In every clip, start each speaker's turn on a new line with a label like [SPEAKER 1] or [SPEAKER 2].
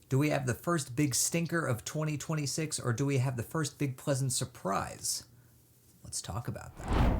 [SPEAKER 1] Do we have the first big stinker of 2026, or do we have the first big pleasant surprise? Let's talk about that.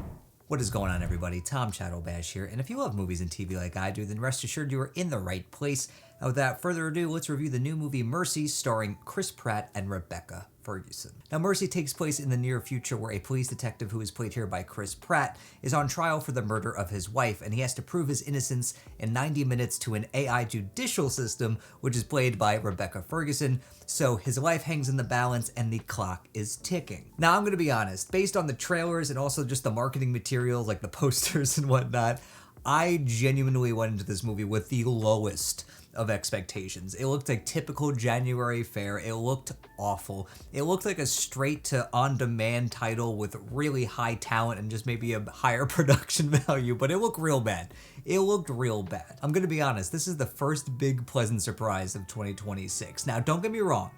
[SPEAKER 1] What is going on, everybody? Tom Chattelbash here, and if you love movies and TV like I do, then rest assured you are in the right place. And without further ado, let's review the new movie Mercy, starring Chris Pratt and Rebecca Ferguson. Now, Mercy takes place in the near future where a police detective who is played here by Chris Pratt is on trial for the murder of his wife, and he has to prove his innocence in 90 minutes to an AI judicial system, which is played by Rebecca Ferguson, so his life hangs in the balance and the clock is ticking. Now, I'm going to be honest, based on the trailers and also just the marketing materials like the posters and whatnot, I genuinely went into this movie with the lowest of expectations. It looked like typical January fare. It looked awful. It looked like a straight to on-demand title with really high talent and just maybe a higher production value, but it looked real bad. It looked real bad. I'm gonna be honest, this is the first big pleasant surprise of 2026. Now, don't get me wrong.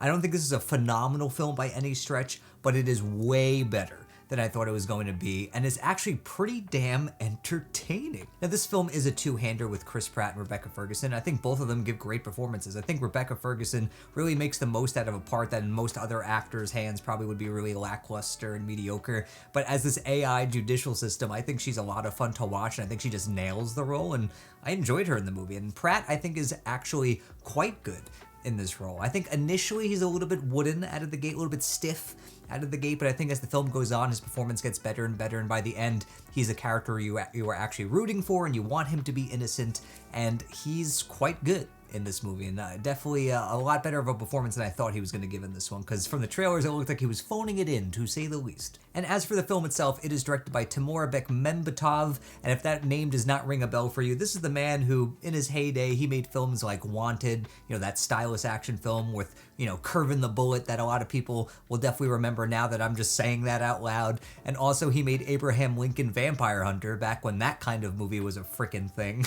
[SPEAKER 1] I don't think this is a phenomenal film by any stretch, but it is way better than I thought it was going to be, and is actually pretty damn entertaining. Now, this film is a two-hander with Chris Pratt and Rebecca Ferguson. I think both of them give great performances. I think Rebecca Ferguson really makes the most out of a part that in most other actors' hands probably would be really lackluster and mediocre, but as this AI judicial system, I think she's a lot of fun to watch, and I think she just nails the role, and I enjoyed her in the movie. And Pratt, I think, is actually quite good in this role. I think initially he's a little bit wooden out of the gate, a little bit stiff out of the gate, but I think as the film goes on, his performance gets better and better, and by the end, he's a character you are actually rooting for, and you want him to be innocent, and he's quite good in this movie, and definitely a lot better of a performance than I thought he was going to give in this one, because from the trailers, it looked like he was phoning it in, to say the least. And as for the film itself, it is directed by Timur Bekmambetov, and if that name does not ring a bell for you, this is the man who, in his heyday, he made films like Wanted, that stylish action film with, Curvin the Bullet that a lot of people will definitely remember now that I'm just saying that out loud. And also he made Abraham Lincoln Vampire Hunter back when that kind of movie was a frickin' thing.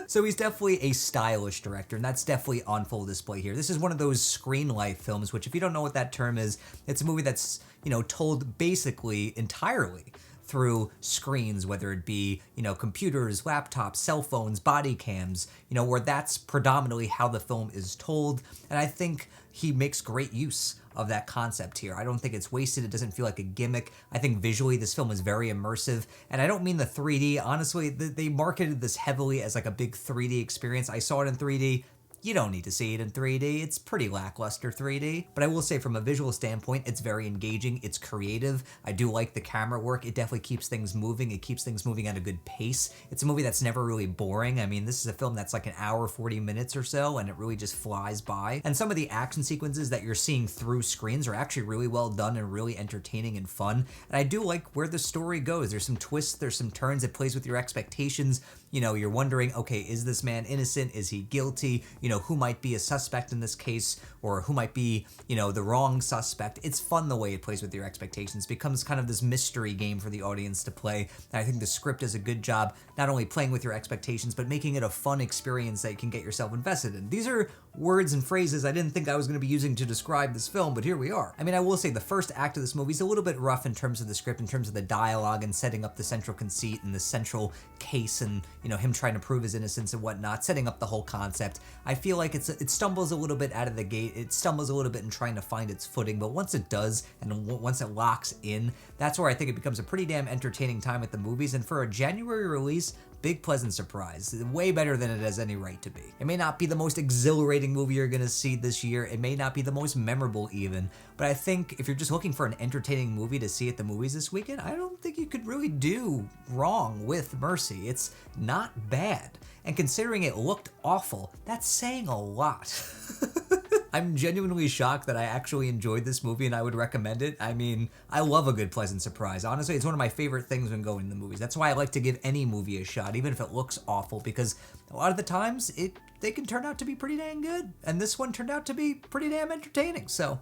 [SPEAKER 1] So he's definitely a stylish director, and that's definitely on full display here. This is one of those screen life films, which if you don't know what that term is, it's a movie that's, told basically entirely through screens, whether it be, computers, laptops, cell phones, body cams, where that's predominantly how the film is told. And I think he makes great use of that concept here. I don't think it's wasted. It doesn't feel like a gimmick. I think visually this film is very immersive, and I don't mean the 3D. Honestly, they marketed this heavily as like a big 3D experience. I saw it in 3D. You don't need to see it in 3D. It's pretty lackluster 3D. But I will say from a visual standpoint, it's very engaging. It's creative. I do like the camera work. It definitely keeps things moving. It keeps things moving at a good pace. It's a movie that's never really boring. I mean, this is a film that's like an hour, 40 minutes or so, and it really just flies by. And some of the action sequences that you're seeing through screens are actually really well done and really entertaining and fun. And I do like where the story goes. There's some twists, there's some turns. It plays with your expectations. You're wondering, okay, is this man innocent? Is he guilty? Who might be a suspect in this case, or who might be, the wrong suspect. It's fun the way it plays with your expectations. It becomes kind of this mystery game for the audience to play. And I think the script does a good job not only playing with your expectations, but making it a fun experience that you can get yourself invested in. These are words and phrases I didn't think I was going to be using to describe this film, but here we are. I mean, I will say the first act of this movie is a little bit rough in terms of the script, in terms of the dialogue and setting up the central conceit and the central case and, him trying to prove his innocence and whatnot, setting up the whole concept. I feel like it stumbles a little bit out of the gate. It stumbles a little bit in trying to find its footing, but once it does, and once it locks in, that's where I think it becomes a pretty damn entertaining time at the movies. And for a January release, big pleasant surprise. Way better than it has any right to be. It may not be the most exhilarating movie you're gonna see this year. It may not be the most memorable even, but I think if you're just looking for an entertaining movie to see at the movies this weekend, I don't think you could really do wrong with Mercy. It's not bad. And considering it looked awful, that's saying a lot. I'm genuinely shocked that I actually enjoyed this movie and I would recommend it. I mean, I love a good pleasant surprise. Honestly, it's one of my favorite things when going to the movies. That's why I like to give any movie a shot, even if it looks awful, because a lot of the times they can turn out to be pretty dang good. And this one turned out to be pretty damn entertaining. So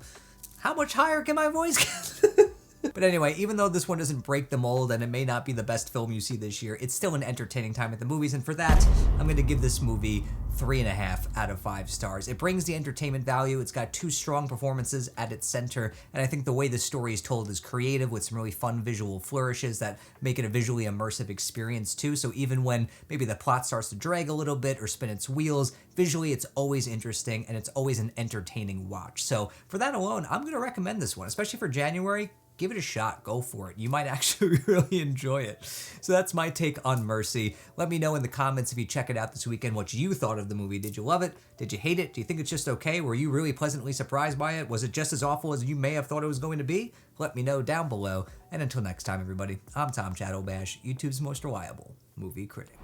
[SPEAKER 1] how much higher can my voice get? But anyway, even though this one doesn't break the mold and it may not be the best film you see this year, it's still an entertaining time at the movies, and for that, I'm going to give this movie 3.5 out of 5 stars. It brings the entertainment value. It's got 2 strong performances at its center, and I think the way the story is told is creative with some really fun visual flourishes that make it a visually immersive experience too. So even when maybe the plot starts to drag a little bit or spin its wheels, visually it's always interesting and it's always an entertaining watch. So for that alone, I'm going to recommend this one, especially for January. Give it a shot. Go for it. You might actually really enjoy it. So that's my take on Mercy. Let me know in the comments if you check it out this weekend what you thought of the movie. Did you love it? Did you hate it? Do you think it's just okay? Were you really pleasantly surprised by it? Was it just as awful as you may have thought it was going to be? Let me know down below. And until next time, everybody, I'm Tom Chattelbash, YouTube's most reliable movie critic.